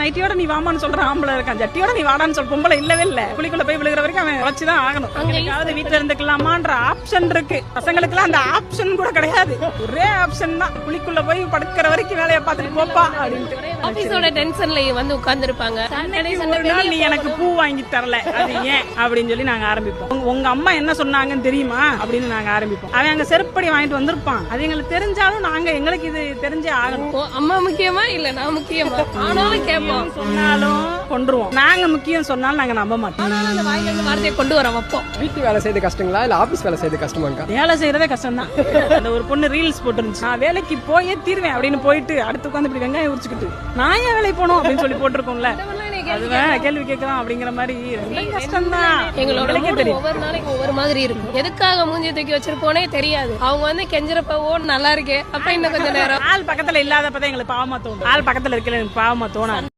நைட்டியோட நீ வாமான்னு சொல்ற ஆம்பளை இருக்கான், ஜட்டியோட நீ வாடான்னு சொல்ற பொம்பளை இல்லவே இல்ல. குளிக்குள்ள போய் விழுகிற வரைக்கும் அவன் வச்சுதான் ஆகணும். அங்கேயாவது வீட்டுல இருந்துக்கலாமான்ற ஆப்ஷன் இருக்கு. பசங்களுக்கு அந்த ஆப்ஷன் கூட கிடையாது. ஒரே ஆப்ஷன் தான், குளிக்குள்ள போய் படுக்கிற வரைக்கும் வேலையை பார்த்துட்டு போப்பா அப்படின்ட்டு. ஆபீஸோட டென்ஷன்ல வந்து உட்கார்ந்து இருப்பாங்க. நீ எனக்கு பூ வாங்கி தரல, அது ஏன் அப்படின்னு சொல்லி நாங்க ஆரம்பிப்போம். உங்க அம்மா என்ன சொன்னாங்கன்னு தெரியுமா அப்படின்னு நாங்க ஆரம்பிப்போம். அவன் அங்க செருப்படி வாங்கிட்டு வந்திருப்பான். அது எங்களுக்கு தெரிஞ்சாலும் நாங்க எங்களுக்கு இது தெரிஞ்சே ஆகணும். அம்மா முக்கியமா இல்ல நான் முக்கியமா ஆனாலும் கேட்போம், சொன்னாலும் கொண்டுருவோம். நாங்க முக்கியம் சொன்னாலும் நாங்க நம்ப மாட்டோம். ஆனாலும் அந்த வாயில இருந்து வார்த்தையை கொண்டு வர வைப்போம். வீட்டு வேலை செய்யறது கஷ்டங்களா இல்ல ஆபீஸ் வேலை செய்யறது கஷ்டமாங்க? வேலை செய்யறதே கஷ்டம் தான். அந்த ஒரு பொண்ணு ரீல்ஸ் போட்டுருந்துச்சு, நான் வேலைக்கு போயே தீர்வேன் அப்படின்னு போயிட்டு அடுத்து உட்காந்து இப்படி வெங்காயம் உரிச்சுக்கிட்டு நான் ஏன் வேலைக்கு போனோம் அப்படின்னு சொல்லி போட்டிருக்கோம்ல. அதுதான் கேள்வி கேட்கலாம் அப்படிங்கிற மாதிரி கஷ்டம் தான். எங்களோட ஒவ்வொரு நாளைக்கு ஒவ்வொரு மாதிரி இருக்கும். எதுக்காக மூஞ்சி தூக்கி வச்சிருப்போனே தெரியாது. அவங்க வந்து கெஞ்சறப்போ நல்லா இருக்கே அப்ப இன்னும் கொஞ்சம் நேரம் ஆள் பக்கத்துல இல்லாதப்பதான் எங்களுக்கு பாவமா தோணும். ஆள் பக்கத்துல இருக்கல எனக்கு பாவமா தோணாது.